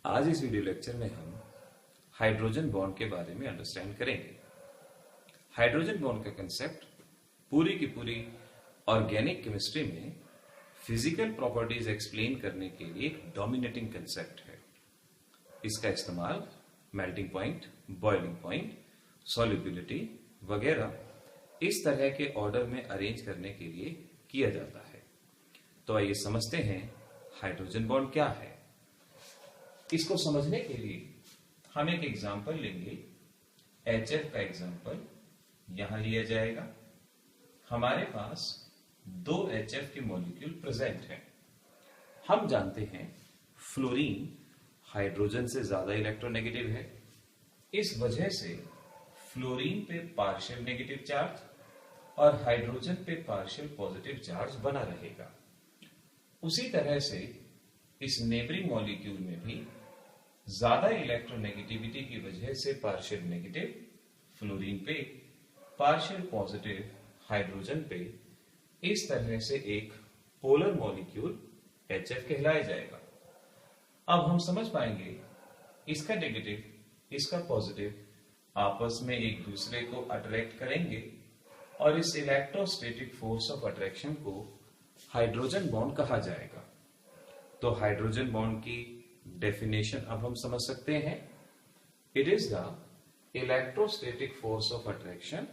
आज इस video lecture में हम हाइड्रोजन बॉन्ड के बारे में अंडरस्टैंड करेंगे। हाइड्रोजन बॉन्ड का कंसेप्ट पूरी की पूरी ऑर्गेनिक केमिस्ट्री में फिजिकल प्रॉपर्टीज एक्सप्लेन करने के लिए एक डोमिनेटिंग कंसेप्ट है। इसका इस्तेमाल melting point, boiling point, solubility वगैरह इस तरह के ऑर्डर में अरेंज करने के लिए किया जाता है। तो आइए समझते हैं हाइड्रोजन बॉन्ड क्या है। इसको समझने के लिए हम एक एग्जांपल लेंगे। HF का एग्जांपल यहां लिया जाएगा। हमारे पास दो HF के मॉलिक्यूल प्रेजेंट हैं। हम जानते हैं फ्लोरीन हाइड्रोजन से ज्यादा इलेक्ट्रोनेगेटिव है। इस वजह से फ्लोरीन पे पार्शियल नेगेटिव चार्ज और हाइड्रोजन पे पार्शियल पॉजिटिव चार्ज बना रहेगा। उसी तरह से इस नेबरिंग मॉलिक्यूल में भी ज्यादा इलेक्ट्रोनेगेटिविटी की वजह से पार्शियल नेगेटिव फ्लोरीन पे, पार्शियल पॉजिटिव हाइड्रोजन पे, इस तरह से एक पोलर मॉलिक्यूल HF कहलाया जाएगा। अब हम समझ पाएंगे इसका नेगेटिव, इसका पॉजिटिव आपस में एक दूसरे को अट्रैक्ट करेंगे और इस इलेक्ट्रोस्टैटिक फोर्स ऑफ अट्रैक्शन को हाइड्रोजन बॉन्ड कहा जाएगा। तो हाइड्रोजन बॉन्ड की डेफिनेशन अब हम समझ सकते हैं। It is the electrostatic force of attraction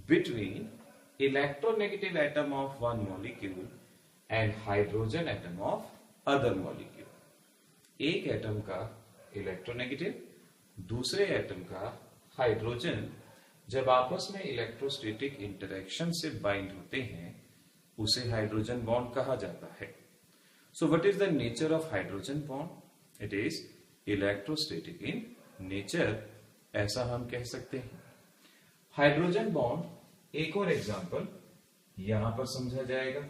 between electronegative atom of one molecule and hydrogen atom of other molecule. एक एटम का इलेक्ट्रोनेगेटिव, दूसरे एटम का हाइड्रोजन जब आपस में इलेक्ट्रोस्टैटिक इंटरेक्शन से बाइंड होते हैं उसे हाइड्रोजन बॉन्ड कहा जाता है। So what is the nature of hydrogen bond? It is electrostatic in nature, ऐसा हम कह सकते हैं। हाइड्रोजन बॉन्ड एक और एग्जांपल यहां पर समझा जाएगा।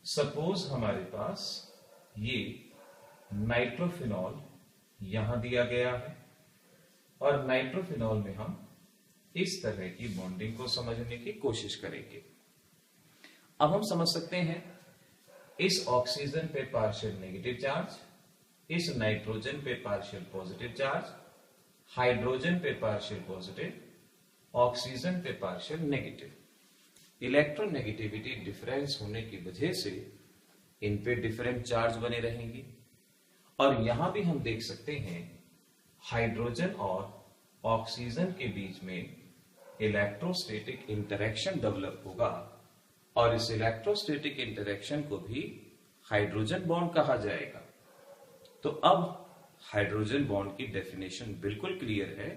सपोज हमारे पास ये नाइट्रोफिनॉल यहां दिया गया है और नाइट्रोफिनॉल में हम इस तरह की बॉन्डिंग को समझने की कोशिश करेंगे। अब हम समझ सकते हैं इस ऑक्सीजन पे पार्शियल नेगेटिव चार्ज, इस नाइट्रोजन पे पार्शियल पॉजिटिव चार्ज, हाइड्रोजन पे पार्शियल पॉजिटिव, ऑक्सीजन पे पार्शियल नेगेटिव। इलेक्ट्रोनेगेटिविटी डिफरेंस होने की वजह से इन पे डिफरेंट चार्ज बने रहेंगे। और यहां भी हम देख सकते हैं हाइड्रोजन और ऑक्सीजन के बीच में इलेक्ट्रोस्टैटिक इंटरेक्शन डेवलप होगा और इस इलेक्ट्रोस्टैटिक इंटरेक्शन को भी हाइड्रोजन बॉन्ड कहा जाएगा। तो अब हाइड्रोजन बॉन्ड की डेफिनेशन बिल्कुल क्लियर है।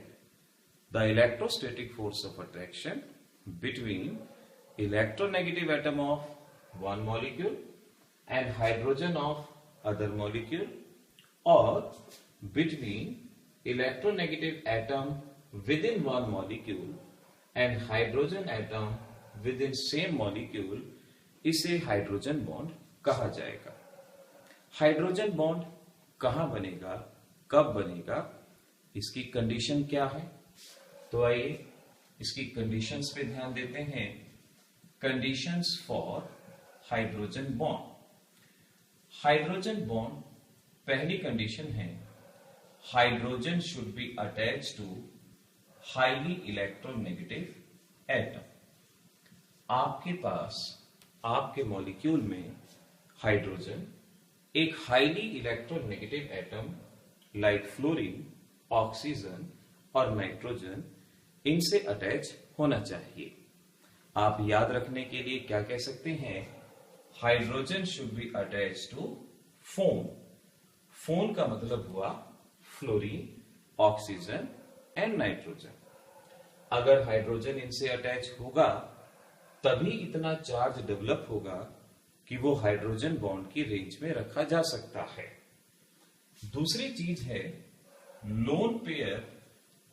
The electrostatic force of attraction between electronegative atom of one molecule and hydrogen of other molecule और between electronegative atom within one molecule and hydrogen atom within same molecule, इसे hydrogen bond कहा जाएगा। Hydrogen bond कहां बनेगा, कब बनेगा, इसकी condition क्या है? तो आइए इसकी कंडीशंस पे ध्यान देते हैं। Conditions for hydrogen bond. Hydrogen bond पहली कंडीशन है hydrogen should be attached to highly electronegative atom. आपके पास आपके मॉलिक्यूल में हाइड्रोजन एक highly electronegative atom like fluorine, oxygen और नाइट्रोजन, इनसे अटैच होना चाहिए। आप याद रखने के लिए क्या कह सकते हैं? Hydrogen should be attach to FON. FON का मतलब हुआ फ्लोरीन, ऑक्सीजन एंड नाइट्रोजन। अगर हाइड्रोजन इनसे अटैच होगा तभी इतना चार्ज डेवलप होगा कि वो हाइड्रोजन बॉन्ड की रेंज में रखा जा सकता है। दूसरी चीज है lone pair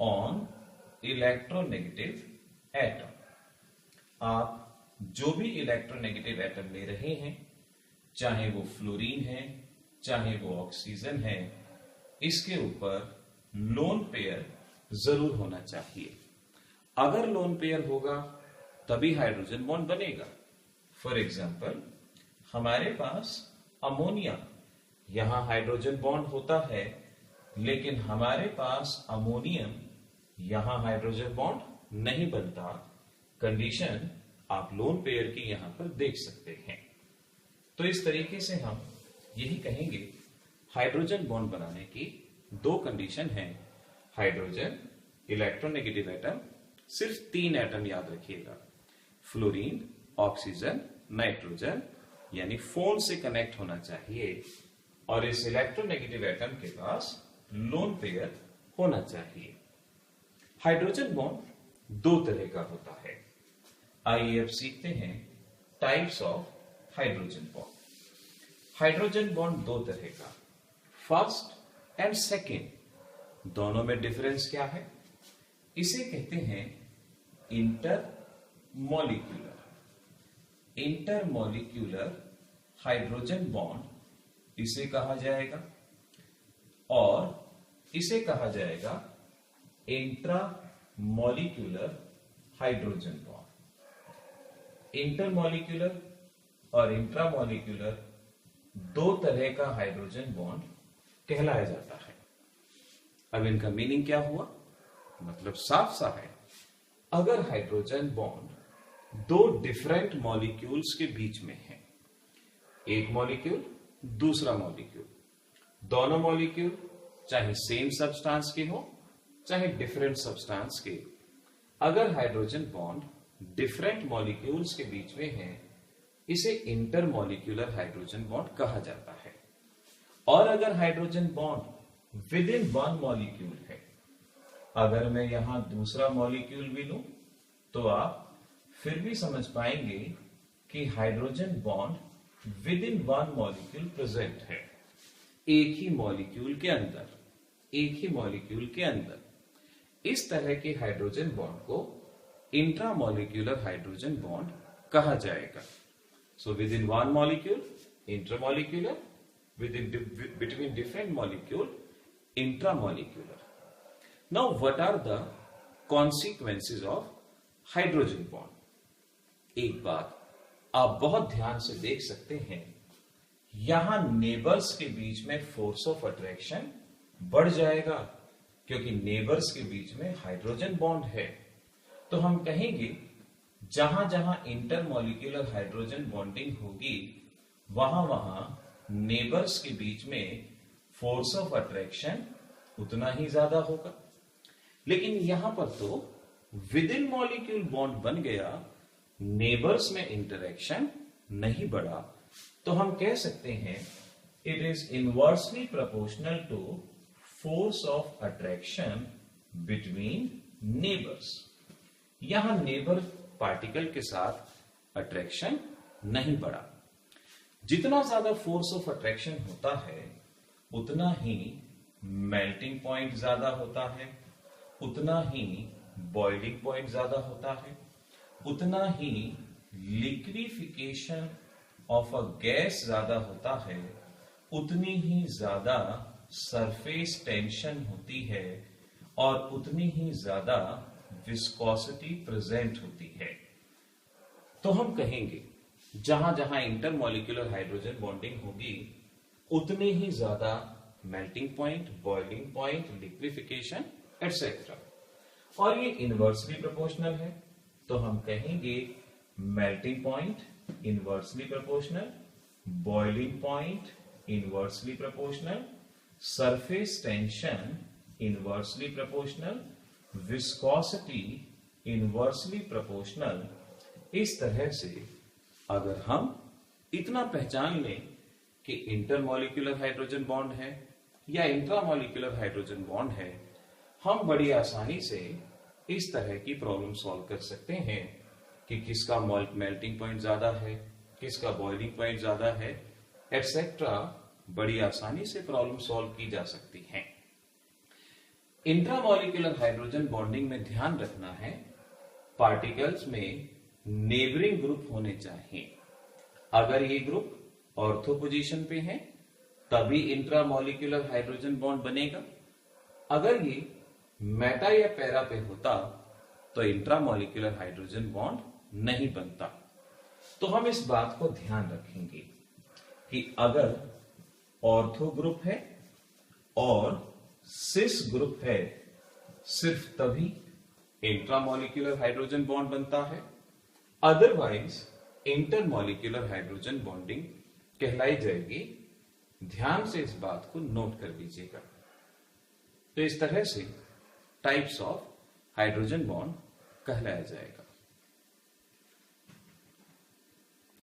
on electronegative atom. आप जो भी इलेक्ट्रोनेगेटिव एटम ले रहे हैं, चाहे वो फ्लोरीन है, चाहे वो ऑक्सीजन है, इसके ऊपर लोन पेयर जरूर होना चाहिए। अगर लोन पेयर होगा तभी हाइड्रोजन बॉन्ड बनेगा। फॉर एग्जाम्पल हमारे पास अमोनिया, यहां हाइड्रोजन बॉन्ड होता है लेकिन हमारे पास अमोनियम, यहां हाइड्रोजन बॉन्ड नहीं बनता। कंडीशन आप लोन पेयर की यहां पर देख सकते हैं। तो इस तरीके से हम यही कहेंगे हाइड्रोजन बॉन्ड बनाने की दो कंडीशन हैं। हाइड्रोजन इलेक्ट्रोनेगेटिव एटम, सिर्फ 3 एटम याद रखिएगा, फ्लोरीन, ऑक्सीजन, नाइट्रोजन, यानी फोन से कनेक्ट होना चाहिए और इस इलेक्ट्रोनेगेटिव एटम के पास लोन पेयर होना चाहिए। हाइड्रोजन बॉन्ड दो तरह का होता है। आइए अब सीखते हैं types of hydrogen bond. Hydrogen bond दो तरह का, फर्स्ट एंड सेकेंड, दोनों में डिफरेंस क्या है? इसे कहते हैं इंटरमॉलिक्यूलर। इंटरमॉलिक्यूलर हाइड्रोजन बॉन्ड इसे कहा जाएगा और इसे कहा जाएगा इंट्रामॉलिक्यूलर हाइड्रोजन बॉन्ड। इंटरमॉलिक्यूलर और इंट्रामॉलिक्यूलर दो तरह का हाइड्रोजन बॉन्ड कहलाया जाता है। अब इनका मीनिंग क्या हुआ? मतलब साफ सा है, अगर हाइड्रोजन बॉन्ड दो डिफरेंट मॉलिक्यूल्स के बीच में है, एक मॉलिक्यूल दूसरा मॉलिक्यूल, दोनों मॉलिक्यूल चाहे सेम सब्सटेंस के हो चाहे डिफरेंट सब्सटेंस के, अगर हाइड्रोजन बॉन्ड डिफरेंट मॉलिक्यूल्स के बीच में है, इसे इंटरमॉलिक्यूलर हाइड्रोजन बॉन्ड कहा जाता है। और अगर hydrogen bond with in one molecule है, अगर मैं यहां दूसरा मॉलिक्यूल भी लूं तो आप फिर भी समझ पाएंगे कि hydrogen bond with in one molecule present है, एक ही मॉलिक्यूल के अंदर, एक ही मॉलिक्यूल के अंदर। इस तरह के हाइड्रोजन बॉन्ड को इंट्रामॉलिक्यूलर हाइड्रोजन बॉन्ड कहा जाएगा। So with in one molecule intermolecular, between different molecule intramolecular. Now what are the consequences of hydrogen bond? एक बात आप बहुत ध्यान से देख सकते हैं, यहां नेबर्स के बीच में फोर्स ऑफ अट्रैक्शन बढ़ जाएगा क्योंकि नेबर्स के बीच में हाइड्रोजन बॉन्ड है। तो हम कहेंगे जहां जहां इंटरमॉलिक्यूलर हाइड्रोजन बॉन्डिंग होगी वहां वहां नेबर्स के बीच में फोर्स ऑफ अट्रैक्शन उतना ही ज्यादा होगा। लेकिन यहां पर तो विद इन मॉलिक्यूल बॉन्ड बन गया, नेबर्स में इंटरेक्शन नहीं बढ़ा, तो हम कह सकते हैं it is inversely proportional to force of attraction between neighbours. यहां नेबर पार्टिकल के साथ अट्रैक्शन नहीं बढ़ा। जितना ज्यादा फोर्स ऑफ अट्रैक्शन होता है उतना ही मेल्टिंग पॉइंट ज्यादा होता है, उतना ही बॉइलिंग पॉइंट ज्यादा होता है, उतना ही लिक्विफिकेशन ऑफ अ गैस ज्यादा होता है, उतनी ही ज्यादा सरफेस टेंशन होती है और उतनी ही ज्यादा विस्कोसिटी प्रेजेंट होती है। तो हम कहेंगे जहां जहां इंटरमॉलिक्यूलर हाइड्रोजन बॉन्डिंग होगी उतने ही ज्यादा melting point, boiling point, liquefaction etcetera. और ये इनवर्सली प्रोपोर्शनल है, तो हम कहेंगे melting point inversely proportional, boiling point inversely proportional, surface tension inversely proportional, viscosity inversely proportional. इस तरह से अगर हम इतना पहचान लें कि इंटरमॉलिक्यूलर हाइड्रोजन बॉन्ड है या इंट्रामॉलिक्यूलर हाइड्रोजन बॉन्ड है, हम बड़ी आसानी से इस तरह की प्रॉब्लम सॉल्व कर सकते हैं कि किसका मेल्टिंग पॉइंट ज्यादा है, किसका बॉइलिंग पॉइंट ज्यादा है, एटसेट्रा। बड़ी आसानी से प्रॉब्लम सॉल्व की जा सकती है। इंट्रामॉलिक्यूलर हाइड्रोजन बॉन्डिंग में ध्यान रखना है पार्टिकल्स में नेबरिंग ग्रुप होने चाहिए। अगर ये ग्रुप ऑर्थो पोजीशन पे है तभी इंट्रामॉलिक्यूलर हाइड्रोजन बॉन्ड बनेगा। अगर ये मेटा या पैरा पे होता तो इंट्रामॉलिक्यूलर हाइड्रोजन बॉन्ड नहीं बनता। तो हम इस बात को ध्यान रखेंगे कि अगर ऑर्थो ग्रुप है और सिस ग्रुप है सिर्फ तभी इंट्रामॉलिक्यूलर हाइड्रोजन बॉन्ड बनता है, अदरवाइज इंटरमॉलिक्यूलर हाइड्रोजन बॉन्डिंग कहलाई जाएगी। ध्यान से इस बात को नोट कर लीजिएगा। तो इस तरह से टाइप्स ऑफ हाइड्रोजन बॉन्ड कहलाया जाएगा।